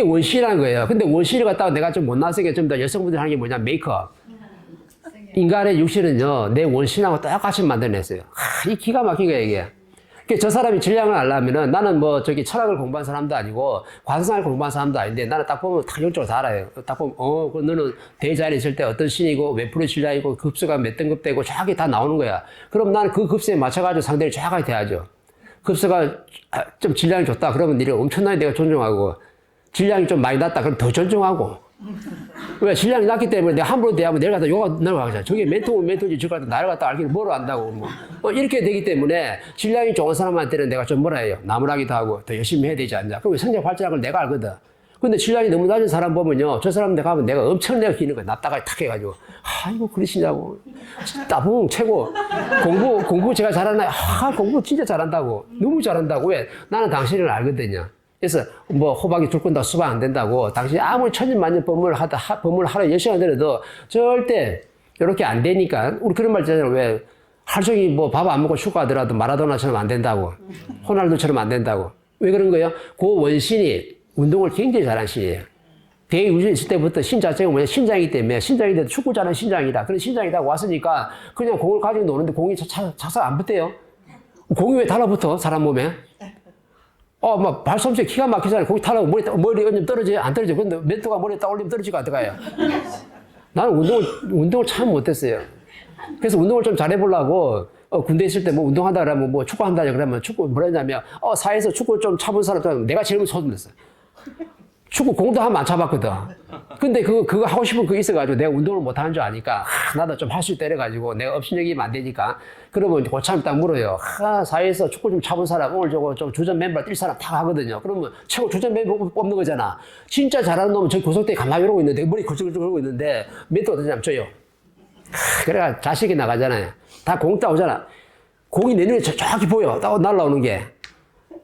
원시라는 거예요. 근데 원시를 갖다가 내가 좀 못나서게 좀 더 여성분들이 하는 게 뭐냐, 메이크업. 인간의 육신은요, 내 원신하고 똑같이 만들어냈어요. 이 기가 막힌 거예요, 이게. 저 사람이 질량을 알려면은 나는 뭐 저기 철학을 공부한 사람도 아니고 관상을 공부한 사람도 아닌데 나는 딱 보면 다 영적으로 다 알아요. 딱 보면, 너는 대자리에 있을 때 어떤 신이고 몇 프로 질량이고 급수가 몇 등급 되고 정확히 다 나오는 거야. 그럼 나는 그 급수에 맞춰가지고 상대를 정확하게 대하죠. 급수가 좀 질량이 좋다. 그러면 니를 엄청나게 내가 존중하고 질량이 좀 많이 낮다. 그럼 더 존중하고. 왜? 질량이 낮기 때문에 내가 함부로 대하면 내가 갖다 욕을 넘어가잖아. 저게 멘토고 멘토지 저거 갖다 나를 갖다 알기를 뭐로 안다고. 이렇게 되기 때문에 질량이 좋은 사람한테는 내가 좀 뭐라 해요. 나무라기도 하고 더 열심히 해야 되지 않냐. 그럼 성장 발전한 걸 내가 알거든. 근데 질량이 너무 낮은 사람 보면요. 저 사람 내가 하면 내가 엄청 내가 기는 거야. 납다가 탁 해가지고. 아이고, 그러시냐고. 따봉, 최고. 공부 제가 잘하나요? 공부 진짜 잘한다고. 너무 잘한다고. 왜? 나는 당신을 알거든요. 그래서 뭐 호박이 줄 건다 수박 안 된다고 당신이 아무리 천년만년 법문을 하루 10시간 들어도 절대 이렇게 안 되니까 우리 그런 말 있잖아요. 왜 하루 종일 뭐 밥 안 먹고 축구하더라도 마라도나처럼 안 된다고 호날두처럼 안 된다고 왜 그런 거예요? 그 원신이 운동을 굉장히 잘한 신이에요. 대우주에 있을 때부터 신 자체가 뭐냐 신장이기 때문에 신장인데 축구 잘하는 신장이다. 그런 신장이다 왔으니까 그냥 공을 가지고 노는데 공이 착착 안 붙대요. 공이 왜 달라붙어 사람 몸에? 막 발솜씨 기가 막히잖아요. 거기 타라고 머리 얹으면 떨어져요? 안 떨어져요. 근데 멘토가 머리에 딱 올리면 떨어지고 안 들어가요. 나는 운동을 참 못했어요. 그래서 운동을 좀 잘해보려고, 군대 있을 때 뭐 운동한다 그러면 뭐 축구한다 그러면 축구 뭐라 했냐면, 사회에서 축구 좀 차본 사람 내가 제일 소문냈어. 축구 공도 한 번 안 차봤거든. 근데 그거 하고 싶은 그거 있어가지고 내가 운동을 못하는 줄 아니까, 나도 좀 할 수 있다 이래가지고 내가 업신여기면 안 되니까. 그러면 고참 딱 물어요. 사회에서 축구 좀 차본 사람, 오늘 저거 좀 주전 멤버 뛸 사람 다 하거든요. 그러면 최고 주전 멤버 뽑는 거잖아. 진짜 잘하는 놈은 저 고속대에 가만히 이러고 있는데, 머리 걸쭉걸쭉 하고 있는데, 멘트 어떠냐 하면 줘요. 그래가 자식이 나가잖아요. 다 공 따오잖아. 공이 내 눈에 정확히 보여. 날라오는 게.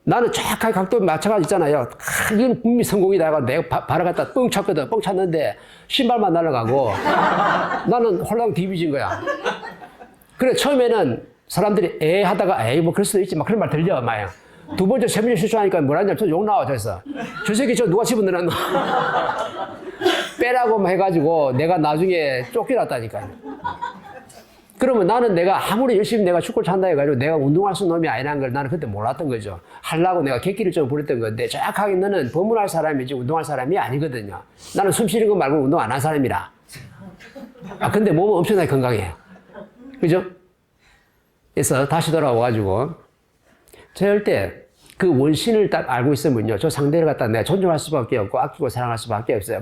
나는 정확하게 각도 맞춰가지고 있잖아요. 이건 분명히 성공이다. 해가지고 내가 발을 갖다 뻥 찼거든. 뻥 찼는데 신발만 날아가고 나는 홀랑 뒤비진 거야. 그래, 처음에는 사람들이 하다가 뭐 그럴 수도 있지. 막 그런 말 들려. 마요. 두 번째, 세 번째 실수하니까 뭐라냐. 저 욕 나와. 저서. 저 새끼 저 누가 집어넣었나. 빼라고 막 해가지고 내가 나중에 쫓겨났다니까요. 그러면 나는 내가 아무리 열심히 내가 축구를 찬다 해가지고 내가 운동할 수 있는 놈이 아니라는 걸 나는 그때 몰랐던 거죠. 하려고 내가 객기를 좀 부렸던 건데 정확하게 너는 법문할 사람이지 운동할 사람이 아니거든요. 나는 숨 쉬는 거 말고 운동 안 한 사람이라. 근데 몸은 엄청나게 건강해요. 그죠? 그래서 다시 돌아와가지고 절대 그 원신을 딱 알고 있으면요. 저 상대를 갖다 내가 존중할 수밖에 없고 아끼고 사랑할 수밖에 없어요.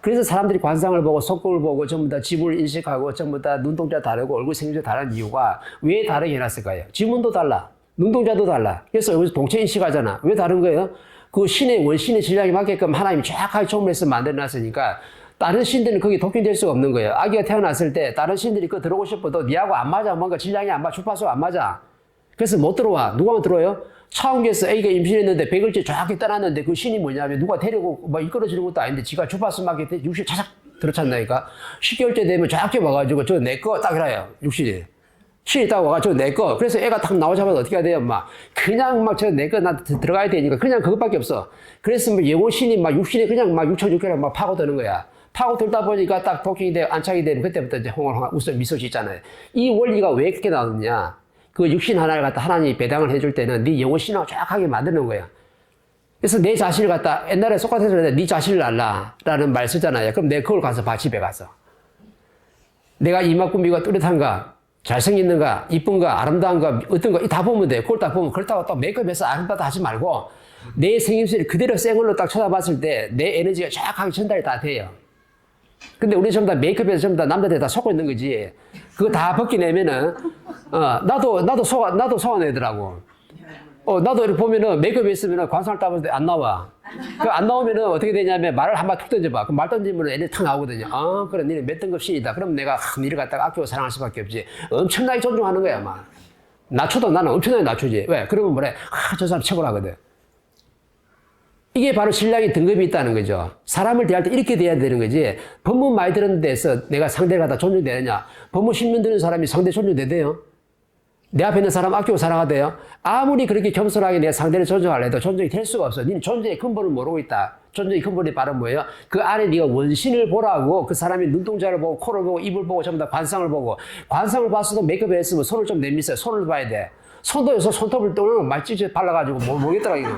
그래서 사람들이 관상을 보고 속국을 보고 전부 다 지문을 인식하고 전부 다 눈동자 다르고 얼굴 생김새 다른 이유가 왜 다르게 해놨을까요? 지문도 달라. 눈동자도 달라. 그래서 여기서 동체 인식하잖아. 왜 다른 거예요? 그 신의 원신의 질량에 맞게끔 하나님이 정확하게 조물해서 만들어놨으니까 다른 신들은 거기 독점될 수가 없는 거예요. 아기가 태어났을 때 다른 신들이 그 들어오고 싶어도 니하고 안 맞아. 뭔가 질량이 안 맞아. 주파수가 안 맞아. 그래서 못 들어와. 누가 들어와요? 차원계에서 A가 임신했는데 100일째 정확히 떠났는데 그 신이 뭐냐면 누가 데리고 막 이끌어주는 것도 아닌데 지가 주파수 맞게 육신 차삭 들어찼나니까 10개월째 되면 정확히 와가지고 저 내 거 딱 이래요. 육신이. 신이 딱 와가지고 내 거. 그래서 애가 딱 나오자마자 어떻게 해야 돼요? 막 그냥 막 저 내 거 나 들어가야 되니까 그냥 그것밖에 없어. 그래서 뭐 영혼신이 막 육신이 그냥 막 6,600개를 막 파고드는 거야. 파고들다 보니까 딱 도킹이 되고 안착이 되면 그때부터 이제 홍얼홍얼 웃어 미소 짓잖아요. 이 원리가 왜 그렇게 나오느냐? 그 육신 하나를 갖다 하나님이 배당을 해줄 때는 네 영혼 신하고 정확하게 만드는 거야. 그래서 내 자신을 갖다 옛날에 소크라테스 네 자신을 알라라는 말 쓰잖아요. 그럼 내가 그걸 가서 봐, 집에 가서. 내가 이만큼이가 뚜렷한가, 잘생겼는가, 이쁜가, 아름다운가, 어떤가 다 보면 돼. 그걸 딱 보면 그렇다고 또 메이크업해서 아름답다 하지 말고 내 생김새를 그대로 생얼로 딱 쳐다봤을 때 내 에너지가 정확하게 전달이 다 돼요. 근데 우리 전부 다 메이크업에서 전부 다 남자들 다 속고 있는 거지. 그거 다 벗기내면은, 나도 속아내더라고. 나도 이렇게 보면은 메이크업에 있으면은 관상을 따볼 때 안 나와. 그 안 나오면은 어떻게 되냐면 말을 한 번 툭 던져봐. 그럼 말 던지면 애들이 탁 나오거든요. 그래, 니네 몇 등급 신이다. 그럼 내가 니를 갖다가 아끼고 사랑할 수밖에 없지. 엄청나게 존중하는 거야, 막. 낮춰도 나는 엄청나게 낮추지. 왜? 그러면 뭐래? 저 사람 최고라거든. 이게 바로 신랑이 등급이 있다는 거죠. 사람을 대할 때 이렇게 대해야 되는 거지. 법문 많이 들은 데서 내가 상대를 갖다 존중되느냐. 법문 10년 듣는 사람이 상대 존중되대요. 내 앞에 있는 사람 아끼고 사랑하대요. 아무리 그렇게 겸손하게 내가 상대를 존중하려 해도 존중이 될 수가 없어. 니는 존재의 근본을 모르고 있다. 존중이 근본의 발은 뭐예요? 그 안에 네가 원신을 보라고 그 사람이 눈동자를 보고 코를 보고 입을 보고 전부 다 관상을 보고 관상을 봤어도 메이크업 했으면 손을 좀 내밀어요. 손을 봐야 돼. 손도 여기서 손톱을 떠는 말찢어 발라가지고 모르겠더라 이거.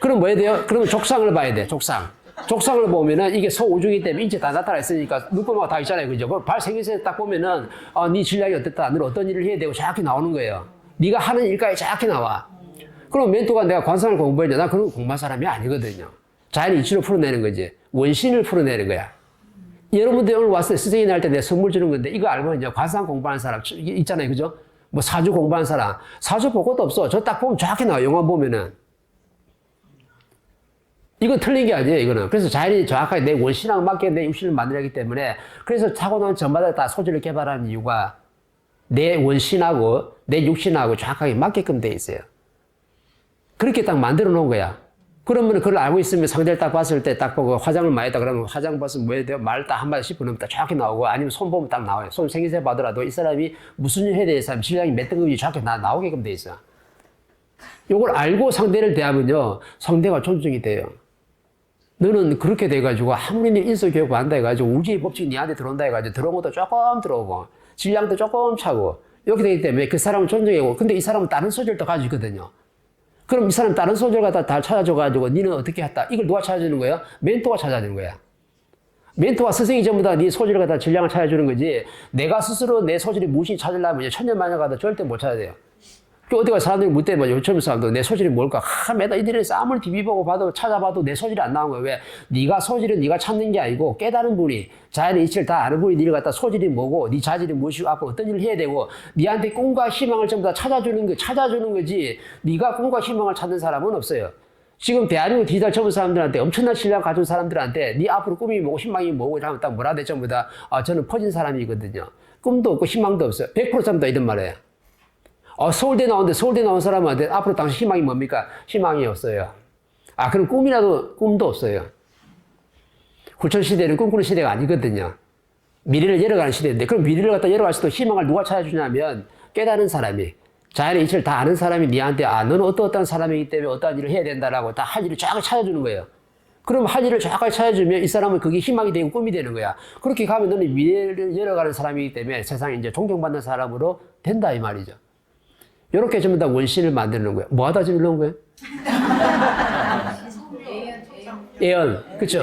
그럼 뭐 해야 돼요? 그러면 족상을 봐야 돼. 족상. 족상을 보면은 이게 소우주기 때문에 인체 다 나타나 있으니까 눈금하고 다 있잖아요. 그죠? 발 생김새 딱 보면은 네 질량이 어땠다. 너는 어떤 일을 해야 되고 정확히 나오는 거예요. 네가 하는 일까지 정확히 나와. 그럼 멘토가 내가 관상을 공부했냐? 나 그런 거 공부한 사람이 아니거든요. 자연 이치로 풀어내는 거지. 원신을 풀어내는 거야. 여러분들 오늘 왔을 때 스승이 할 때 내가 선물 주는 건데 이거 알고 이제 관상 공부하는 사람 있잖아요. 그죠? 뭐 사주 공부하는 사람. 사주 볼 것도 없어. 저 딱 보면 정확히 나와. 영화 보면은. 이건 틀린 게 아니에요, 이거는. 그래서 자연이 정확하게 내 원신하고 맞게 내 육신을 만들어야하기 때문에 그래서 타고난 전마다 다 소질을 개발하는 이유가 내 원신하고 내 육신하고 정확하게 맞게끔 돼 있어요. 그렇게 딱 만들어 놓은 거야. 그러면 그걸 알고 있으면 상대를 딱 봤을 때 딱 보고 화장을 많이 했다 그러면 화장 벗으면 뭐 해야 돼요? 말 딱 한마디 씹어놓으면 딱 정확히 나오고 아니면 손 보면 딱 나와요. 손 생기세 봐더라도 이 사람이 무슨 일 해야 되는 사람, 질량이 몇 등급인지 정확히 나오게끔 돼 있어. 요걸 알고 상대를 대하면요, 상대가 존중이 돼요. 너는 그렇게 돼가지고 아무리 네 인성교육 한다 해가지고 우주의 법칙이 니한테 들어온다 해가지고 들어온 것도 조금 들어오고 질량도 조금 차고 이렇게 되기 때문에 그 사람은 존중하고 근데 이 사람은 다른 소질도 가지고 있거든요. 그럼 이 사람 다른 소질 갖다 다 찾아줘가지고 니는 어떻게 했다? 이걸 누가 찾아주는 거야? 멘토가 찾아주는 거야. 멘토와 스승이 전부 다 네 소질을 갖다 질량을 찾아주는 거지 내가 스스로 내 소질이 무엇인지 찾으려면 천년만년 가도 절대 못 찾아야 돼요. 어디가 사람들이 묻대, 뭐, 요즘 사람도 내 소질이 뭘까? 매달 인터넷에서 아무리 비비보고 봐도 찾아봐도 내 소질이 안 나온 거야. 왜? 네가 소질은 네가 찾는 게 아니고 깨달은 분이, 자연의 이치를 다 아는 분이 니를 갖다 소질이 뭐고, 네 자질이 무엇이고, 앞으로 어떤 일을 해야 되고, 니한테 꿈과 희망을 전부 다 찾아주는 거지, 네가 꿈과 희망을 찾는 사람은 없어요. 지금 대한민국 디지털 전문 사람들한테 엄청난 신뢰를 가진 사람들한테 네 앞으로 꿈이 뭐고 희망이 뭐고 이러면 딱 뭐라 돼 전부 다 저는 퍼진 사람이거든요. 꿈도 없고 희망도 없어요. 100% 전부 다 이런 말이에요. 서울대 나오는데 서울대 나온 사람한테 앞으로 당신 희망이 뭡니까? 희망이 없어요. 그럼 꿈도 없어요. 구천시대는 꿈꾸는 시대가 아니거든요. 미래를 열어가는 시대인데 그럼 미래를 갖다 열어갈 수도 희망을 누가 찾아주냐면 깨달은 사람이 자연의 이치를 다 아는 사람이 니한테 너는 어떤 사람이기 때문에 어떠한 일을 해야 된다라고 다 할 일을 정확하게 찾아주는 거예요. 그럼 할 일을 정확하게 찾아주면 이 사람은 그게 희망이 되고 꿈이 되는 거야. 그렇게 가면 너는 미래를 열어가는 사람이기 때문에 세상에 이제 존경받는 사람으로 된다 이 말이죠. 이렇게 전부 다 원신을 만드는 거예요. 뭐 하다 지금 이런 거예요? 예언. 그쵸?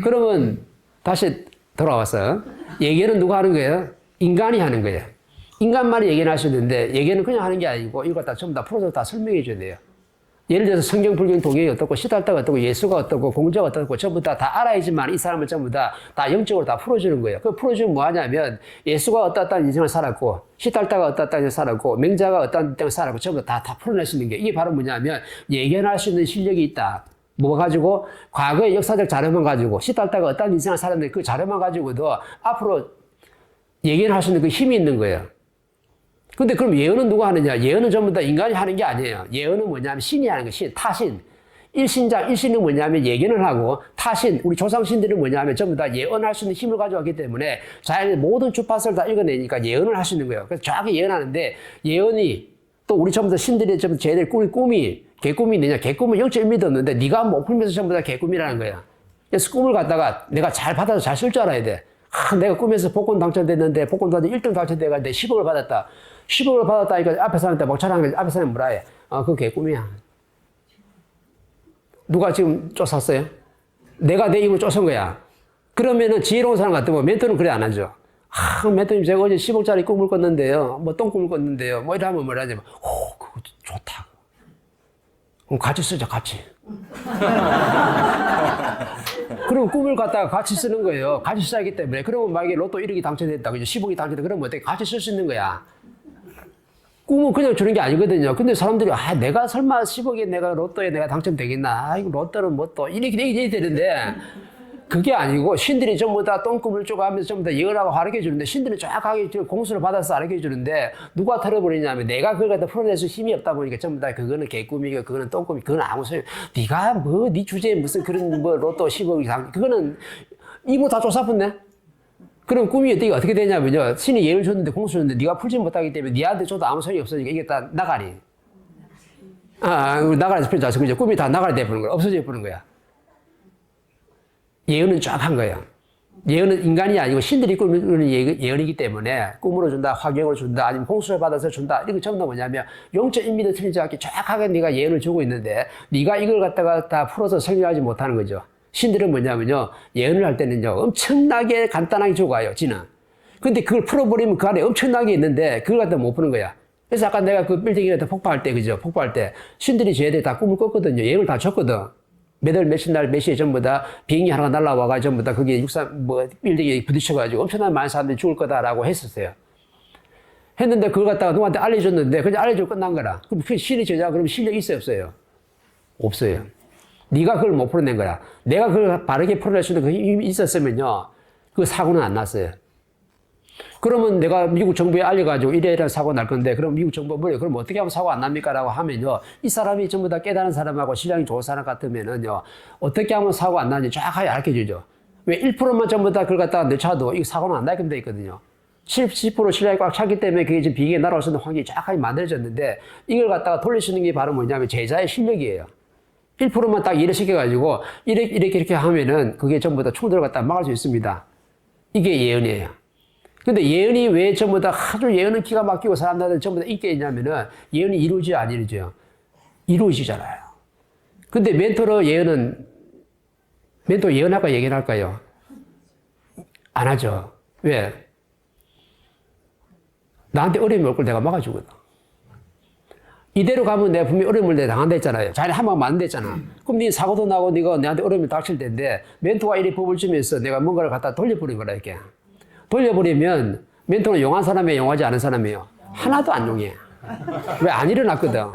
그러면 다시 돌아와서 예견은 누가 하는 거예요? 인간이 하는 거예요. 인간만이 예견할 수 있는데 예견은 그냥 하는 게 아니고 이거 다 전부 다 풀어서 다 설명해 줘야 돼요. 예를 들어서 성경, 불경, 도경이 어떻고 시달타가 어떻고 예수가 어떻고 공자가 어떻고 전부 다 알아야지만 이 사람을 전부 다 영적으로 다 풀어주는 거예요. 그 풀어주면 뭐 하냐면 예수가 어떠한 인생을 살았고 시달타가 어떠한 인생을 살았고 맹자가 어떠한 인생을 살았고 전부 다 풀어낼 수 있는 게 이게 바로 뭐냐면 예견할 수 있는 실력이 있다. 뭐 가지고 과거의 역사적 자료만 가지고 시달타가 어떠한 인생을 살았는데 그 자료만 가지고도 앞으로 예견할 수 있는 그 힘이 있는 거예요. 근데 그럼 예언은 누가 하느냐? 예언은 전부 다 인간이 하는 게 아니에요. 예언은 뭐냐면 신이 하는 거예요. 신, 타신. 일신은 뭐냐면 예견을 하고 타신, 우리 조상신들은 뭐냐면 전부 다 예언할 수 있는 힘을 가져왔기 때문에 자연의 모든 주파수를 다 읽어내니까 예언을 할 수 있는 거예요. 그래서 정확히 예언하는데 예언이 또 우리 전부 다 신들이 전부 쟤들 꿈이 개꿈이 있느냐? 개꿈은 0.1m 없는데 네가 못 풀면서 전부 다 개꿈이라는 거야. 그래서 꿈을 갖다가 내가 잘 받아서 잘 쓸 줄 알아야 돼. 내가 꿈에서 복권 당첨됐는데 복권도 1등 당첨돼가지고 10억을 받았다. 10억을 받았다니까 앞에 사람한테 먹자라는 거지. 앞에 사람이 뭐라 해? 그거 개꿈이야. 누가 지금 쫓았어요? 내가 내 입을 쫓은 거야. 그러면은 지혜로운 사람 같으면 멘토는 그래 안 하죠. 멘토님 제가 어제 10억짜리 꿈을 꿨는데요. 뭐 똥꿈을 꿨는데요. 뭐 이러면 뭐라 하냐면 그거 좋다. 그럼 같이 쓰자 같이. 그럼 꿈을 갖다가 같이 쓰는 거예요. 같이 쓰기 때문에. 그러면 만약에 로또 1억이 당첨됐다. 그죠? 10억이 당첨됐다. 그러면 어떻게 같이 쓸 수 있는 거야. 꿈은 그냥 주는 게 아니거든요. 근데 사람들이, 내가 설마 10억에 내가 로또에 내가 당첨되겠나? 이거 로또는 뭐 또, 이렇게 되는데, 그게 아니고, 신들이 전부 다 똥꿈을 쪼고 하면서 전부 다 예언하고 가르쳐 주는데, 신들은 정확하게 공수를 받아서 가르쳐 주는데, 누가 털어버리냐면, 내가 그걸 갖다 풀어낼 수 힘이 없다 보니까 전부 다 그거는 개꿈이고, 그거는 똥꿈이, 그건 아무 소용. 네가 뭐, 네 주제에 무슨 그런 뭐, 로또 10억 이상, 그거는 이모 다 조사붙네? 그럼 꿈이 어떻게 되냐면요. 신이 예를 줬는데 공수 줬는데 네가 풀지 못하기 때문에 니한테 줘도 아무 소용이 없으니까 이게 다 나가리. 나가라 잡혀서 그죠? 꿈이 다 나가야 돼버는 거야. 없어져 버는 거야. 예언은 쫙 한 거야. 예언은 인간이 아니고 신들이 꾸미는 예언이기 때문에 꿈으로 준다, 화경으로 준다, 아니면 홍수를 받아서 준다. 이거 전부 다 뭐냐면 영적 인미도 틀리지 않게 정확하게 네가 예언을 주고 있는데 네가 이걸 갖다가 다 풀어서 설명하지 못하는 거죠. 신들은 뭐냐면요. 예언을 할 때는요. 엄청나게 간단하게 줘가요. 지는. 근데 그걸 풀어버리면 그 안에 엄청나게 있는데 그걸 갖다 못 푸는 거야. 그래서 아까 내가 그 빌딩에 폭파할 때, 그죠? 폭파할 때 신들이 쟤들 다 꿈을 꿨거든요. 예언을 다 줬거든. 며칠 날 몇 시에 전부 다 비행기 하나가 날라와가지고 전부 다 그게 빌딩에 부딪혀가지고 엄청나게 많은 사람들이 죽을 거다라고 했었어요. 했는데 그걸 갖다가 누구한테 알려줬는데 그냥 알려주고 끝난 거라. 그럼 그 신이 저자 그러면 실력이 있어요, 없어요? 없어요. 네가 그걸 못 풀어낸 거야. 내가 그걸 바르게 풀어낼 수 있는 그 힘이 있었으면요. 그 사고는 안 났어요. 그러면 내가 미국 정부에 알려가지고 이래이래 사고 날 건데, 그럼 미국 정부가 뭐래? 그럼 어떻게 하면 사고 안 납니까? 라고 하면요. 이 사람이 전부 다 깨달은 사람하고 신앙이 좋은 사람 같으면은요. 어떻게 하면 사고 안 나는지 정확하게 알려 주죠. 왜 1%만 전부 다 그걸 갖다가 내차도 이 사고는 안 나게끔 돼 있거든요. 10% 신뢰가 꽉 찼기 때문에 그게 지금 비행기에 날아올 수 있는 환경이 정확하게 만들어졌는데, 이걸 갖다가 돌릴 수 있는 게 바로 뭐냐면 제자의 실력이에요. 1%만 딱 일을 시켜가지고 이렇게 하면은 그게 전부 다 충돌을 갖다 막을 수 있습니다. 이게 예언이에요. 근데 예언이 왜 전부 다 아주 예언은 기가 막히고 사람들은 전부 다 있게 있냐면은 예언이 이루어지죠, 안 이루어져요? 이루어지잖아요. 근데 멘토로 예언할까 얘기할까요? 안 하죠. 왜? 나한테 어려움이 올 걸 내가 막아주거든. 이대로 가면 내가 분명히 어려움을 내가 당한다 했잖아요. 자네 한 방 맞는다 했잖아. 그럼 네 사고도 나고 네가 내한테 어려움이 닥칠 텐데 멘토가 이리 법을 주면서 내가 뭔가를 갖다 돌려버린 거라 이렇게. 돌려버리면 멘토는 용한 사람이에요, 용하지 않은 사람이에요? 하나도 안 용해. 왜 안 일어났거든.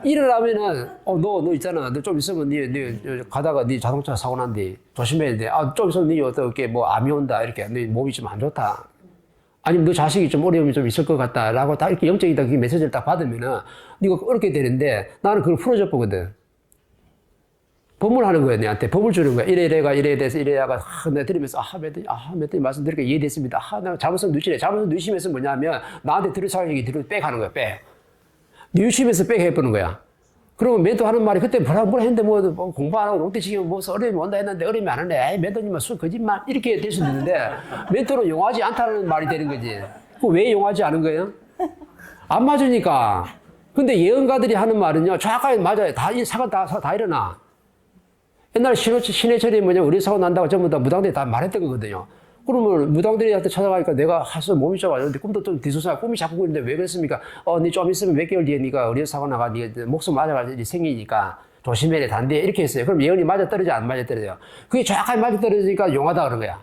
일어나면은 너 있잖아. 너 좀 있으면 네 가다가 네 자동차 사고 난디 조심해야 돼. 좀 있으면 네 어떻게 뭐 암이 온다 이렇게. 네 몸이 좀 안 좋다. 아니면 너 자식이 좀 어려움이 좀 있을 것 같다라고 다 이렇게 영적이다 그 메시지를 딱 받으면은 네가 어렵게 되는데 나는 그걸 풀어줘 보거든. 법문하는 거예요, 내한테. 법을 주는 거야. 이래 돼서 이래야가, 내가 들으면서, 몇 말씀드리니까 이해됐습니다. 내가 잘못하면 누시네. 잘못하면 누시면서 뭐냐면, 나한테 들을 사람에게 뒤로 빽하는 거야, 빽. 누시면서 빽 해보는 거야. 그러면 멘토 하는 말이, 그때 뭐라 했는데, 뭐 공부 안 하고 롱대치기면 뭐 어려움이 온다 했는데, 어려움이 안 하네. 에이, 멘토님은 거짓말. 이렇게 될 수도 있는데, 멘토는 용하지 않다는 말이 되는 거지. 왜 용하지 않은 거예요? 안 맞으니까. 근데 예언가들이 하는 말은요, 정확하게 맞아요. 사건 다 일어나. 옛날 신해철이 우리 사고 난다고 전부 다 무당들이 다 말했던 거거든요. 그러면 무당들한테 찾아가니까 내가 하서 몸이 좀 안 좋은데 꿈도 좀 뒤숭숭하고 꿈이 자꾸 꾸는데 왜 그랬습니까? 니 좀 있으면 몇 개월 뒤에 니가 의료 사고 나가 니 목숨 맞아갈 일이 생기니까 조심해야 단대 이렇게 했어요. 그럼 예언이 맞아 떨어져 안 맞아 떨어져요? 그게 정확하게 맞아 떨어지니까 용하다 그런 거야.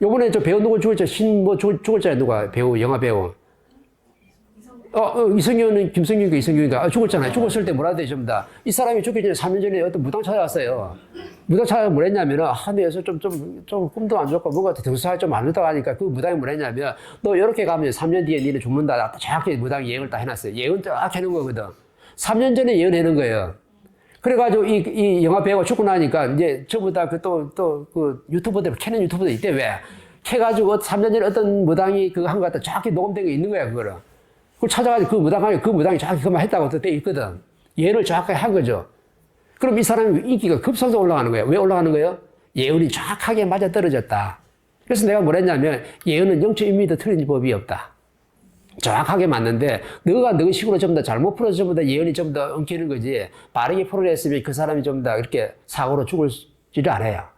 요번에 저 배우 누구 죽었죠? 죽었잖아요. 누가 배우 영화 배우. 이성균은 김성균인가 이성균인가 죽었잖아요. 죽었을 때 뭐라 해야 되지 전부 다. 이 사람이 죽기 전에 3년 전에 어떤 무당 찾아왔어요. 무당 찾아가 뭐 했냐면은 내에서 좀 꿈도 안 좋고 뭔가 등수가 좀 안 좋다고 하니까 그 무당이 뭐 했냐면 너 이렇게 가면 3년 뒤에 니는 죽는다. 정확히 무당이 예언을 다 해놨어요. 예언 딱 해놓은 거거든. 3년 전에 예언해놓은 거예요. 그래가지고 이 영화 배우가 죽고 나니까 이제 전부 다 그 유튜버들 캐는 유튜버들 이때 왜 캐가지고 3년 전에 어떤 무당이 그거 한 거 같다 정확히 녹음된 게 있는 거야 그거를. 그걸 찾아가지고 그 무당이 정확히 그만 했다고 돼 있거든. 예언을 정확하게 한 거죠. 그럼 이 사람이 인기가 급속도로 올라가는 거예요. 왜 올라가는 거예요? 예언이 정확하게 맞아 떨어졌다. 그래서 내가 뭘 했냐면 예언은 영적 의미도 틀린 법이 없다. 정확하게 맞는데 너가 너 식으로 전부 다 잘못 풀어서 전부 다 예언이 전부 다 엉키는 거지 빠르게 풀어냈으면 그 사람이 전부 다 이렇게 사고로 죽을지를 않아요.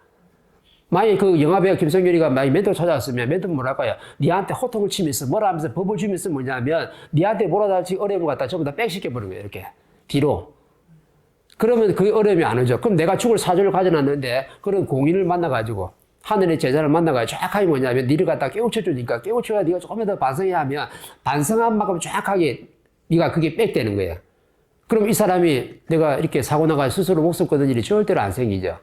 만약에 그 영화배우 김성균이가 만약에 멘토를 찾아왔으면 멘토는 뭐랄까요? 니한테 호통을 치면서 뭐라 하면서 법을 주면서 뭐냐면 니한테 몰아달지 어려움을 갖다 전부 다 백시켜버리는 거예요. 이렇게 뒤로. 그러면 그 어려움이 안 오죠. 그럼 내가 죽을 사주를 가져놨는데 그런 공인을 만나가지고 하늘의 제자를 만나가지고 정확하게 뭐냐면 니를 갖다 깨우쳐주니까 깨우쳐야 네가 조금 더 반성해야 하면 반성한 만큼 정확하게 네가 그게 백되는 거예요. 그럼 이 사람이 내가 이렇게 사고 나가 스스로 목숨 끊은 일이 절대로 안 생기죠.